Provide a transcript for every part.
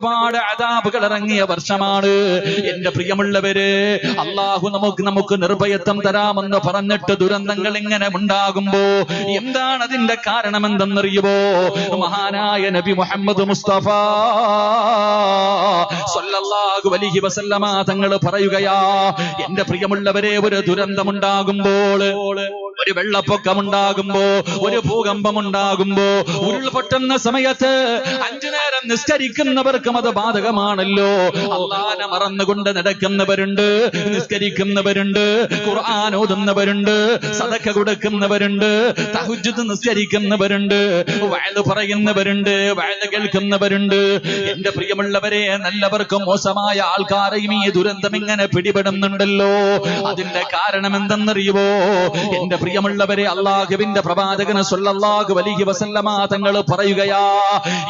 ഒരുപാട് അദാബുകൾ ഇറങ്ങിയ വർഷമാണ്. എന്റെ പ്രിയമുള്ളവര്, അള്ളാഹു നമുക്ക് നിർഭയത്വം തരാമെന്ന് പറഞ്ഞിട്ട് ദുരന്തങ്ങൾ ഇങ്ങനെ ഉണ്ടാകുമ്പോ എന്താണ് അതിന്റെ കാരണം എന്തെന്നറിയുമോ? മഹാനായ നബി മുഹമ്മദ് മുസ്തഫ സ്വല്ലല്ലാഹു അലൈഹി വസല്ലമ തങ്ങൾ പറയുകയാ, എന്റെ പ്രിയമുള്ളവരെ, ഒരു ദുരന്തമുണ്ടാകുമ്പോൾ, ഒരു വെള്ളപ്പൊക്കമുണ്ടാകുമ്പോ, ഒരു ഭൂകമ്പമുണ്ടാകുമ്പോ, ഉരുൾപൊട്ടുന്ന സമയത്ത് 5 നേരം നിസ്കരിക്കുന്നവർക്കും അത് ബാധകമാണല്ലോ. അല്ലാഹനെ മറന്നുകൊണ്ട് നടക്കുന്നവരുണ്ട്, നിസ്കരിക്കുന്നവരുണ്ട്, ഖുർആൻ ഓതുന്നവരുണ്ട്, സദഖ കൊടുക്കുന്നവരുണ്ട്, തഹജ്ജുദ് നിസ്കരിക്കുന്നവരുണ്ട്, വഅദ് പറയുന്നവരുണ്ട്, വഅദ് കേൾക്കുന്നവരുണ്ട്. എന്റെ പ്രിയമുള്ളവരെ, നല്ലവർക്കും മോശമായ ആൾക്കാരെയും ഈ ദുരന്തം ഇങ്ങനെ പിടിപെടുന്നുണ്ടല്ലോ. അതിന്റെ കാരണം എന്തെന്നറിയുമോ? എന്റെ പ്രിയമുള്ളവരെ, അല്ലാഹുവിന്റെ പ്രവാചകൻ സ്വല്ലല്ലാഹു അലൈഹി വസല്ലമ തങ്ങൾ പറയുകയാ,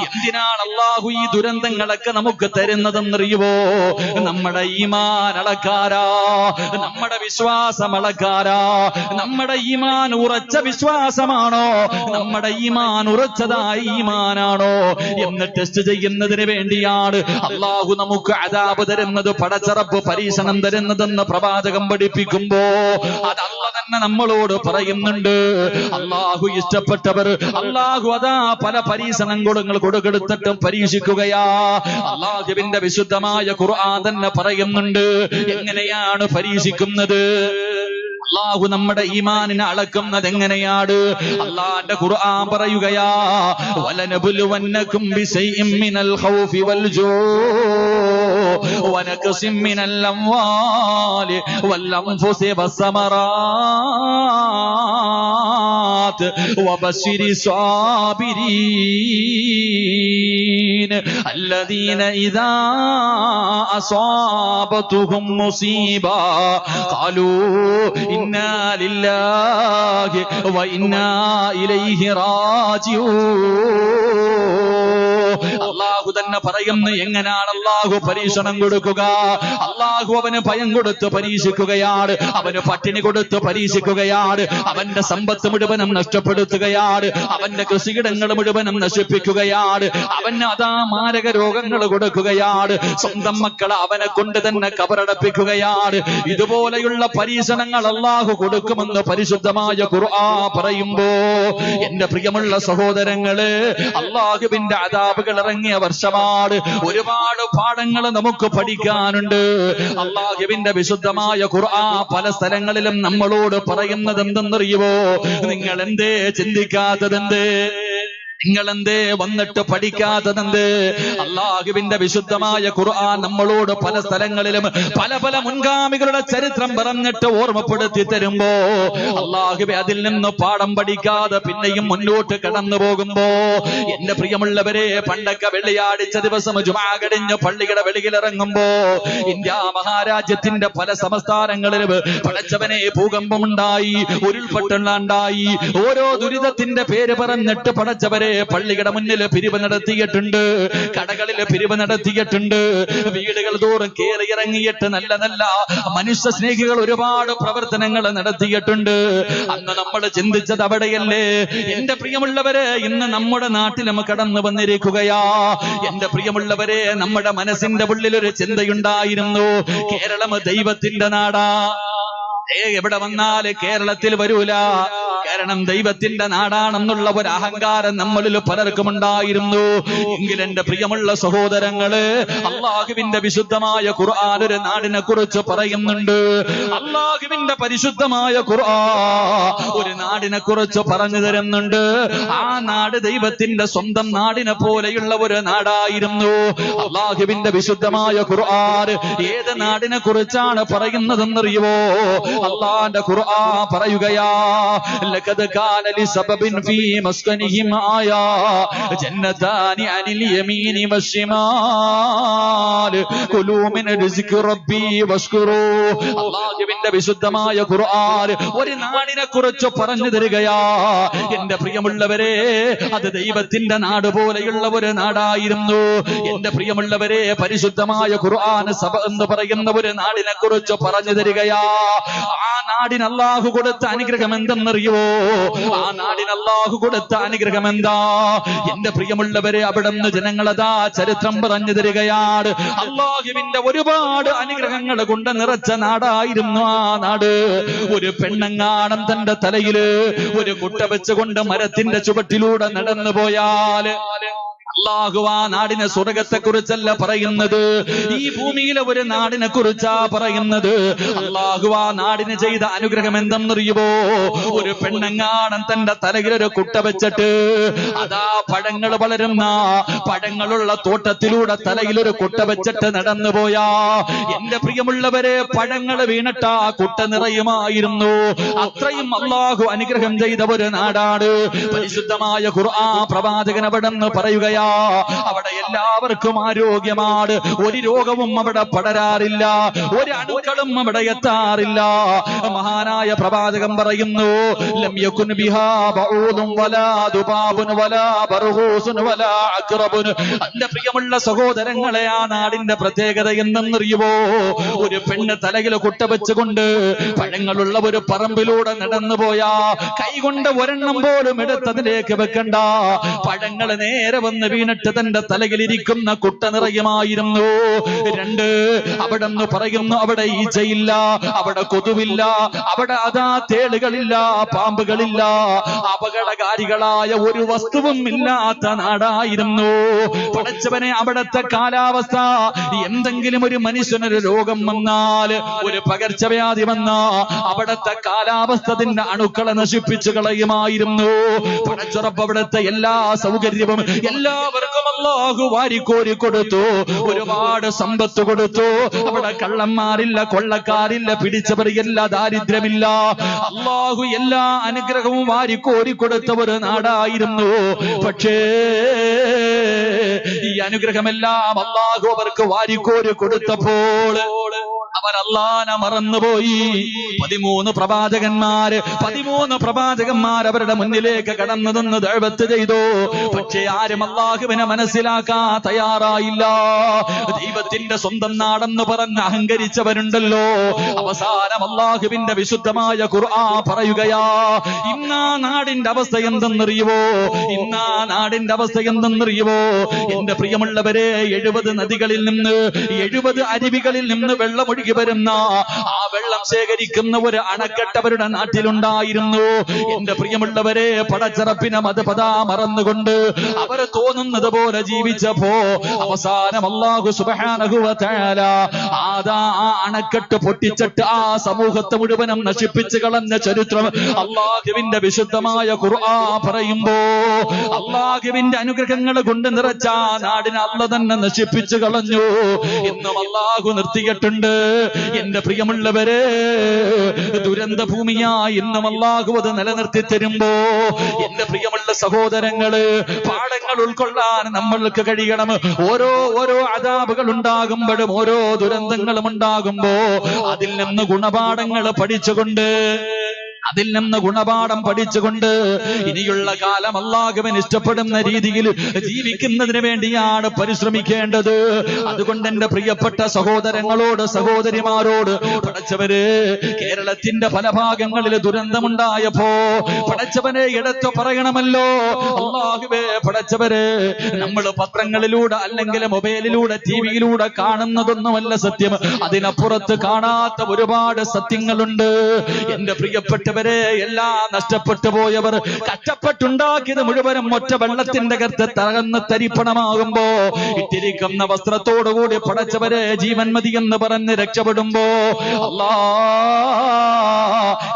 എന്തിനാണ് അല്ലാഹു ഈ ദുരന്തങ്ങളൊക്കെ നമുക്ക് തരുന്നതെന്നറിയുമോ? നമ്മുടെ ഈമാൻ അളക്കാരാ, നമ്മുടെ വിശ്വാസം അളക്കാരാ. നമ്മുടെ ഈമാൻ ഉറച്ച വിശ്വാസമാണോ? നമ്മുടെ ഈമാൻ ഉറച്ചതായ ഈമാനാണോ എന്ന് ടെസ്റ്റ് ചെയ്യുന്നതിന് വേണ്ടിയാണ് അല്ലാഹു നമുക്ക് അദാബ് തരുന്നത്, പടച്ചറപ്പ് പരീക്ഷണം തരുന്നതെന്ന് പ്രവാചകം പഠിപ്പിക്കുമ്പോ അത് അല്ലാഹു തന്നെ നമ്മളോട് പറയുന്നുണ്ട്. അല്ലാഹു ഇഷ്ടപ്പെട്ടവർ അല്ലാഹു അതാ പല പരീക്ഷണങ്ങൾ കൊടുത്തിട്ടും പരീക്ഷിക്കുകയാ. അല്ലാഹുവിന്റെ വിശുദ്ധമായ ഖുർആൻ തന്നെ പറയുന്നുണ്ട് എങ്ങനെയാണ് പരീക്ഷിക്കുന്നത്. അല്ലാഹു നമ്മുടെ ഈമാനിനെ അളക്കുന്നത് എങ്ങനെയാണ്? അല്ലാഹുവിന്റെ ഖുർആൻ പറയുകയാ, വലനബുലുവന്നകും ബിശൈഇൻ മിനൽ ഖൗഫി വൽ ജൂഇ വനഖസിൻ മിനൽ അംവാലി വൽ അൻഫുസി വസ്സമറാത്ത് വബശ്ശിരി സ്വാബിരീൻ الذين إذا أصابتهم مصيبة قالوا إنا لله وإنا إليه راجعون. അല്ലാഹു തന്നെ പറയുന്നു എങ്ങനെയാണ് അല്ലാഹു പരീക്ഷണം കൊടുക്കുക. അല്ലാഹു അവന് ഭയം കൊടുത്ത് പരീക്ഷിക്കുകയാണ്, അവന് പട്ടിണി കൊടുത്ത് പരീക്ഷിക്കുകയാണ്, അവന്റെ സമ്പത്ത് മുഴുവനും നഷ്ടപ്പെടുത്തുകയാണ്, അവന്റെ കൃഷിയിടങ്ങൾ മുഴുവനും നശിപ്പിക്കുകയാണ്, അവന് അതാ മാരക രോഗങ്ങൾ കൊടുക്കുകയാണ്, സ്വന്തം മക്കളെ അവനെ കൊണ്ട് തന്നെ കബറടപ്പിക്കുകയാണ്. ഇതുപോലെയുള്ള പരീക്ഷണങ്ങൾ അല്ലാഹു കൊടുക്കുമെന്ന് പരിശുദ്ധമായ ഖുർആൻ പറയുമ്പോ എന്റെ പ്രിയമുള്ള സഹോദരങ്ങളെ, അല്ലാഹുവിന്റെ അദാബുകൾ ഇറങ്ങിയ വർഷമാണ്. ഒരുപാട് പാഠങ്ങൾ നമുക്ക് പഠിക്കാനുണ്ട്. അല്ലാഹുവിന്റെ വിശുദ്ധമായ ഖുർആൻ പല സ്ഥലങ്ങളിലും നമ്മളോട് പറയുന്നത് എന്തെന്നറിയുമോ? നിങ്ങൾ എന്തേ ചിന്തിക്കാത്തതെന്തേ? നിങ്ങൾ എന്തേ വന്നിട്ട് പഠിക്കാത്തതെന്ത്? അല്ലാഹുവിന്റെ വിശുദ്ധമായ ഖുർആൻ നമ്മളോട് പല സ്ഥലങ്ങളിലും പല പല മുൻഗാമികളുടെ ചരിത്രം പറഞ്ഞിട്ട് ഓർമ്മപ്പെടുത്തി തരുമ്പോ അല്ലാഹുവേ അതിൽ നിന്ന് പാഠം പഠിക്കാതെ പിന്നെയും മുന്നോട്ട് കടന്നു പോകുമ്പോ എന്റെ പ്രിയമുള്ളവരെ, പണ്ടൊക്കെ വെള്ളിയാഴ്ച ദിവസം ജുമാ കഴിഞ്ഞ് പള്ളിയുടെ വെളിയിലിറങ്ങുമ്പോ ഇന്ത്യ മഹാരാജ്യത്തിന്റെ പല സംസ്ഥാനങ്ങളിലും പടച്ചവനെ ഭൂകമ്പമുണ്ടായി, ഉരുൾപൊട്ടലുണ്ടായി, ഓരോ ദുരിതത്തിന്റെ പേര് പറഞ്ഞിട്ട് പടച്ചവരെ പള്ളിയുടെ മുന്നിൽ പിരിവ് നടത്തിയിട്ടുണ്ട്, കടകളിൽ പിരിവ് നടത്തിയിട്ടുണ്ട്, വീടുകൾ തോറും കയറി ഇറങ്ങിയിട്ട് നല്ല നല്ല മനുഷ്യ സ്നേഹികൾ ഒരുപാട് പ്രവർത്തനങ്ങൾ നടത്തിയിട്ടുണ്ട്. അന്ന് നമ്മൾ ചിന്തിച്ചത് അവിടെയല്ലേ? എന്റെ പ്രിയമുള്ളവരെ, ഇന്ന് നമ്മുടെ നാട്ടിലും കടന്നു വന്നിരിക്കുകയാ. എന്റെ പ്രിയമുള്ളവരെ, നമ്മുടെ മനസ്സിന്റെ ഉള്ളിൽ ഒരു ചിന്തയുണ്ടായിരുന്നു, കേരളം ദൈവത്തിന്റെ നാടാ. എവിടെ വന്നാൽ കേരളത്തിൽ വരൂല, കാരണം ദൈവത്തിന്റെ നാടാണെന്നുള്ള ഒരു അഹങ്കാരം നമ്മളിൽ പലർക്കും ഉണ്ടായിരുന്നു. എങ്കിൽ എന്റെ പ്രിയമുള്ള സഹോദരങ്ങള്, അല്ലാഹുവിന്റെ വിശുദ്ധമായ ഖുർആൻ ഒരു നാടിനെ കുറിച്ച് പറയുന്നുണ്ട്. അല്ലാഹുവിന്റെ പരിശുദ്ധമായ ഖുർആൻ ഒരു നാടിനെ കുറിച്ച് പറഞ്ഞു തരുന്നുണ്ട്. ആ നാട് ദൈവത്തിന്റെ സ്വന്തം നാടിനെ പോലെയുള്ള ഒരു നാടായിരുന്നു. അല്ലാഹുവിന്റെ വിശുദ്ധമായ ഖുർആൻ ഏത് നാടിനെ കുറിച്ചാണ് പറയുന്നതെന്നറിയുമോ? അല്ലാഹുവിന്റെ ഖുർആൻ പറയുകയാ, ലഖദ് കാന ലിസബബിൻ ഫീ മസ്കനിഹിം ആയാ ജന്നതാനി അനിൽ യമീനി വശിമാൽ കുലൂ മിൻ റിസ്കി റബ്ബി വഷ്കുറൂ. അല്ലാഹുവിന്റെ അല്ലാഹുവിന്റെ വിശുദ്ധമായ ഖുർആൻ ഒരു നാടിനെ കുറിച്ച് പറഞ്ഞു തരികയാ. എന്റെ പ്രിയമുള്ളവരെ, അത് ദൈവത്തിന്റെ നാട് പോലെയുള്ള ഒരു നാടായിരുന്നു. എന്റെ പ്രിയമുള്ളവരെ, പരിശുദ്ധമായ ഖുർആൻ സബ എന്ന് പറയുന്ന ഒരു നാടിനെ കുറിച്ച് പറഞ്ഞു തരികയാ. ആ നാടിന് അല്ലാഹു കൊടുത്ത അനുഗ്രഹം എന്തെന്നറിയോ? ആ നാടിന് അല്ലാഹു കൊടുത്ത അനുഗ്രഹം എന്താ? എന്റെ പ്രിയമുള്ളവരെ, അവിടുന്ന് ജനങ്ങളതാ ചരിത്രം പറഞ്ഞു തരികയാണ്. അല്ലാഹുവിന്റെ ഒരുപാട് അനുഗ്രഹങ്ങൾ കൊണ്ട് നിറച്ച നാടായിരുന്നു ആ നാട്. ഒരു പെണ്ണങ്ങാണം തന്റെ തലയില് ഒരു കുട്ട വെച്ചുകൊണ്ട് മരത്തിന്റെ ചുവട്ടിലൂടെ നടന്നു പോയാൽ അല്ലാഹു ആ നാടിനെ സ്വർഗത്തെ കുറിച്ചല്ല പറയുന്നത്, ഈ ഭൂമിയിലെ ഒരു നാടിനെ കുറിച്ചാ പറയുന്നത്. അല്ലാഹു ആ നാടിന് ചെയ്ത അനുഗ്രഹം എന്തെന്നറിയുമോ? ഒരു പെണ്ണങ്ങാണം തന്റെ തലയിൽ ഒരു കുട്ട വെച്ചിട്ട് അതാ പഴങ്ങൾ വളരുന്ന പഴങ്ങളുള്ള തോട്ടത്തിലൂടെ തലയിൽ ഒരു കുട്ട വെച്ചിട്ട് നടന്നു പോയാ എന്റെ പ്രിയമുള്ളവരെ, പഴങ്ങൾ വീണിട്ട് ആ കുട്ട നിറയുമായിരുന്നു. അത്രയും അല്ലാഹു അനുഗ്രഹം ചെയ്ത ഒരു നാടാണ്. പരിശുദ്ധമായ ഖുർആൻ പ്രവാചകൻ അവിടെന്ന് പറയുകയാ, അവിടെ എല്ലാവർക്കും ആരോഗ്യമാണ്, ഒരു രോഗവും അവിടെ പടരാറില്ല, ഒരു അണുക്കളും അവിടെ എത്താറില്ല. മഹാനായ പ്രവാചകൻ പറയുന്നു, ലം യകുൻ ബിഹാ ബഊദുൻ വലാ ദുബാബുൻ വലാ ബർഗൂസുൻ വലാ അഖ്റബുൻ. എന്റെ പ്രിയമുള്ള സഹോദരങ്ങളെ, ആ നാടിന്റെ പ്രത്യേകത എന്തെന്നറിയുമോ? ഒരു പെണ്ണ് തലയിൽ കുട്ട വെച്ചുകൊണ്ട് പഴങ്ങളുള്ള ഒരു പറമ്പിലൂടെ നടന്നു പോയാ കൈകൊണ്ട് ഒരെണ്ണം പോലും എടുത്തതിലേക്ക് വെക്കണ്ട, പഴങ്ങൾ നേരെ വന്ന് വീണിട്ട് തന്റെ തലയിലിരിക്കുന്ന കുട്ട നിറയുമായിരുന്നു. രണ്ട്, അവിടെ നിന്ന് പറയുന്നു, അവിടെ ഈച്ചയില്ല, അവിടെ കൊതുവില്ല, അവിടെ അതാ തേളുകളില്ല, പാമ്പുകളില്ല, അപകടകാരികളായ ഒരു വസ്തുവും ഇല്ലാത്ത നാടായിരുന്നു. പടച്ചവനെ, അവിടത്തെ കാലാവസ്ഥ, എന്തെങ്കിലും ഒരു മനുഷ്യനൊരു രോഗം വന്നാൽ, ഒരു പകർച്ചവ്യാധി വന്നാ അവിടത്തെ കാലാവസ്ഥത്തിന്റെ അണുക്കളെ നശിപ്പിച്ചു കളയുമായിരുന്നു. പടച്ചുറപ്പ് അവിടുത്തെ എല്ലാ സൗകര്യവും എല്ലാവർക്കും അല്ലാഹു വാരിക്കോരി കൊടുത്തു, ഒരുപാട് സമ്പത്ത് കൊടുത്തു. അവിടെ കള്ളന്മാരില്ല, കൊള്ളക്കാരില്ല, പിടിച്ചവരില്ല, ദാരിദ്ര്യമില്ല. അല്ലാഹു എല്ലാ അനുഗ്രഹവും വാരിക്കോരി കൊടുത്ത ഒരു നാടായിരുന്നു. പക്ഷേ ഈ അനുഗ്രഹമെല്ലാം അല്ലാഹു അവർക്ക് വാരിക്കോരി കൊടുത്തപ്പോൾ അവർ അല്ലാഹനെ മറന്നുപോയി. 13 പ്രവാചകന്മാർ അവരുടെ മുന്നിലേക്ക് കടന്നു നിന്ന് ദഅവത്ത് ചെയ്തു. പക്ഷേ ആരും അല്ലാഹുവിനെ മനസ്സിലാക്കാൻ തയ്യാറായില്ല. ദൈവത്തിന്റെ സ്വന്തം നാടെന്ന് പറഞ്ഞ് അഹങ്കരിച്ചവരുണ്ടല്ലോ. അവസാനം അല്ലാഹുവിന്റെ വിശുദ്ധമായ ഖുർആൻ പറയുകയാ, ഇന്നാ നാടിന്റെ അവസ്ഥ എന്തെന്നറിയുവോ? എന്റെ പ്രിയമുള്ളവരെ, 70 നദികളിൽ നിന്ന് 70 അരുവികളിൽ നിന്ന് വെള്ളമൊഴുകി വരുന്ന ആ വെള്ളം ശേഖരിക്കുന്ന ഒരു അണക്കെട്ട് അവരുടെ നാട്ടിലുണ്ടായിരുന്നു. എന്റെ പ്രിയമുള്ളവരെ, പടച്ചറപ്പിനെ മതപദാ മറന്നുകൊണ്ട് അവർ തോന്നുന്നത് പോലെ ജീവിച്ചപ്പോ അവസാനം അല്ലാഹു സുബ്ഹാനഹു വ തആല ആ അണക്കെട്ട് പൊട്ടിച്ചിട്ട് ആ സമൂഹത്തെ മുഴുവനും നശിപ്പിച്ചു കളഞ്ഞ ചരിത്രം അല്ലാഹുവിന്റെ വിശുദ്ധമായ ഖുർആൻ പറയുമ്പോ, അല്ലാഹുവിന്റെ അനുഗ്രഹങ്ങൾ കൊണ്ട് നിറച്ച നാടിനെ അല്ലാഹു തന്നെ നശിപ്പിച്ചു കളഞ്ഞു. ഇന്നും അല്ലാഹു നിർത്തിയിട്ടുണ്ട്. എന്റെ പ്രിയമുള്ളവരെ, ദുരന്ത ഭൂമിയായി ഇന്നും അല്ലാഹു അത് നിലനിർത്തി തരുമ്പോ എന്റെ പ്രിയമുള്ള സഹോദരങ്ങള്, പാഠങ്ങൾ ഉൾക്കൊള്ളാൻ നമ്മൾക്ക് കഴിയണം. ഓരോ അദാബുകൾ ഉണ്ടാകുമ്പോഴും ഓരോ ദുരന്തങ്ങളും ഉണ്ടാകുമ്പോ അതിൽ നിന്ന് ഗുണപാഠങ്ങൾ പഠിച്ചുകൊണ്ട് ഇനിയുള്ള കാലം അല്ലാഹുവിന് ഇഷ്ടപ്പെടുന്ന രീതിയിൽ ജീവിക്കുന്നതിന് വേണ്ടിയാണ് പരിശ്രമിക്കേണ്ടത്. അതുകൊണ്ട് എന്റെ പ്രിയപ്പെട്ട സഹോദരങ്ങളോട്, സഹോദരിമാരോട്, പടച്ചവര്, കേരളത്തിന്റെ പല ഭാഗങ്ങളിൽ ദുരന്തമുണ്ടായപ്പോ പടച്ചവനെ എടുത്തു പറയണമല്ലോ. അല്ലാഹുവേ, പടച്ചവര്, നമ്മൾ പത്രങ്ങളിലൂടെ അല്ലെങ്കിൽ മൊബൈലിലൂടെ ടിവിയിലൂടെ കാണുന്നതൊന്നുമല്ല സത്യം, അതിനപ്പുറത്ത് കാണാത്ത ഒരുപാട് സത്യങ്ങളുണ്ട്. എന്റെ പ്രിയപ്പെട്ട എല്ലാം നഷ്ടപ്പെട്ടു പോയവർ, കഷ്ടപ്പെട്ടുണ്ടാക്കിയത് മുഴുവനും ഒറ്റ വെള്ളത്തിന്റെ കത്ത് തകർന്ന് തരിപ്പണമാകുമ്പോ ഇട്ടിരിക്കുന്ന വസ്ത്രത്തോടുകൂടി പടച്ചവരെ ജീവൻ മതി എന്ന് പറഞ്ഞ് രക്ഷപ്പെടുമ്പോ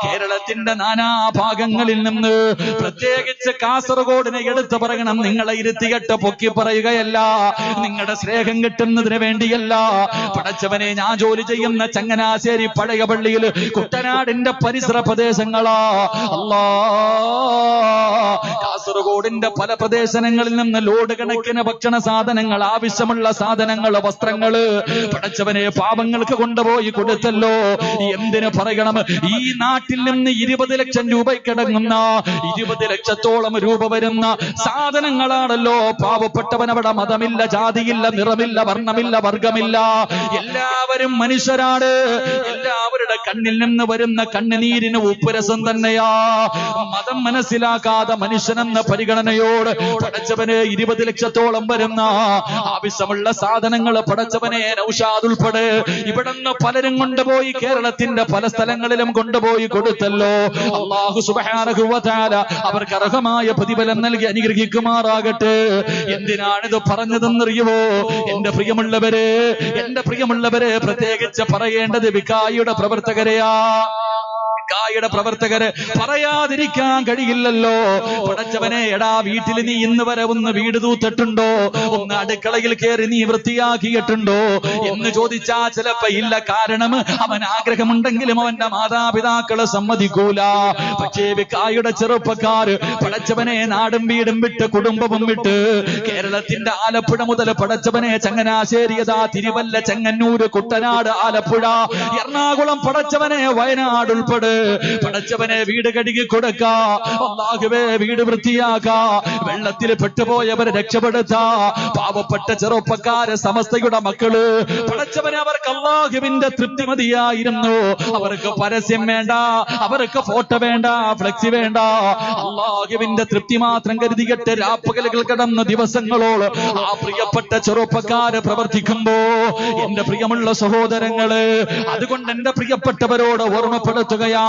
കേരളത്തിന്റെ നാനാഭാഗങ്ങളിൽ നിന്ന്, പ്രത്യേകിച്ച് കാസർഗോഡിനെ എടുത്തു പറയണം, നിങ്ങളെ ഇരുത്തികെട്ട് പൊക്കി പറയുകയല്ല, നിങ്ങളുടെ സ്നേഹം കിട്ടുന്നതിന് വേണ്ടിയല്ല. പടച്ചവനെ, ഞാൻ ജോലി ചെയ്യുന്ന ചങ്ങനാശ്ശേരി പഴയ പള്ളിയിൽ കുട്ടനാടിന്റെ പരിസര പ്രദേശങ്ങൾ ഞങ്ങളാ അല്ലാ. കാസർഗോഡിന്റെ പല പ്രദേശങ്ങളിൽ നിന്ന് ലോഡ് കണക്കിന് ഭക്ഷണ സാധനങ്ങൾ, ആവശ്യമുള്ള സാധനങ്ങൾ, വസ്ത്രങ്ങള് പടച്ചവനെ പാവങ്ങൾക്ക് കൊണ്ടുപോയി കൊടുത്തല്ലോ. എന്തിനു പറയണം? ഈ നാട്ടിൽ നിന്ന് 20 ലക്ഷം രൂപയ്ക്കടങ്ങുന്ന 20 ലക്ഷത്തോളം രൂപ വരുന്ന സാധനങ്ങളാണല്ലോ. പാവപ്പെട്ടവൻ അവിടെ മതമില്ല, ജാതിയില്ല, നിറമില്ല, വർണ്ണമില്ല, വർഗമില്ല, എല്ലാവരും മനുഷ്യരാണ്. എല്ലാവരുടെ കണ്ണിൽ നിന്ന് വരുന്ന കണ്ണുനീരിന് ഉപ്പുരസം തന്നെയാ. മതം മനസ്സിലാക്കാതെ മനുഷ്യനെന്ന പരിഗണനയോട് പടച്ചവന് 20 ലക്ഷത്തോളം വരുന്ന ആവശ്യമുള്ള സാധനങ്ങൾ പടച്ചവനെ നൗഷാദ് ഉൾപ്പെടെ ഇവിടുന്ന് പലരും കൊണ്ടുപോയി കേരളത്തിന്റെ പല സ്ഥലങ്ങളിലും കൊണ്ടുപോയി കൊടുത്തല്ലോ. അല്ലാഹു സുബ്ഹാനഹു വ തആല അവർക്ക് അർഹമായ പ്രതിഫലം നൽകി അനുഗ്രഹിക്കുമാറാകട്ടെ. എന്തിനാണിത് പറഞ്ഞതെന്നറിയുമോ? എന്റെ പ്രിയമുള്ളവരെ പ്രത്യേകിച്ച് പറയേണ്ടത് വികായുടെ പ്രവർത്തകരെയാ. കായുടെ പ്രവർത്തകര് പറയാതിരിക്കാൻ കഴിയില്ലല്ലോ. പടച്ചവനെ, എടാ വീട്ടിൽ നീ ഇന്ന് വരെ ഒന്ന് വീട് തൂത്തിട്ടുണ്ടോ? ഒന്ന് അടുക്കളയിൽ കയറി നീ വൃത്തിയാക്കിയിട്ടുണ്ടോ എന്ന് ചോദിച്ചാ ചിലപ്പോ ഇല്ല. കാരണം അവൻ ആഗ്രഹമുണ്ടെങ്കിലും അവന്റെ മാതാപിതാക്കളെ സമ്മതിക്കൂല. പക്ഷേ വികായുടെ ചെറുപ്പക്കാര് പടച്ചവനെ നാടും വീടും വിട്ട് കുടുംബവും വിട്ട് കേരളത്തിന്റെ ആലപ്പുഴ മുതൽ പടച്ചവനെ ചങ്ങനാശ്ശേരിയതാ, തിരുവല്ല, ചെങ്ങന്നൂര്, കുട്ടനാട്, ആലപ്പുഴ, എറണാകുളം, പടച്ചവനെ വയനാട് ഉൾപ്പെടെ പടച്ചവനെ വീട് കഴുകി കൊടുക്കാ. അല്ലാഹുവേ, വീട് വൃത്തിയാക്കാ. വെള്ളത്തിൽ പെട്ടുപോയവരെ രക്ഷപ്പെടുത്താ. പാവപ്പെട്ട ചെറുപ്പക്കാരെ, സമസ്തയുടെ മക്കള് പടച്ചവനെ, അവർക്ക് അല്ലാഹുവിന്റെ തൃപ്തി മതിയായിരുന്നു. അവർക്ക് പരസ്യം വേണ്ട, അവർക്ക് ഫോട്ടോ വേണ്ട, ഫ്ലെക്സി വേണ്ട. അല്ലാഹുവിന്റെ തൃപ്തി മാത്രം കരുതിയിട്ട് രാപ്പകലുകൾ കടന്ന ദിവസങ്ങളോട് ആ പ്രിയപ്പെട്ട ചെറുപ്പക്കാര് പ്രവർത്തിക്കുമ്പോ എന്റെ പ്രിയമുള്ള സഹോദരങ്ങള്, അതുകൊണ്ട് എന്റെ പ്രിയപ്പെട്ടവരോട് ഓർമ്മപ്പെടുത്തുകയാ,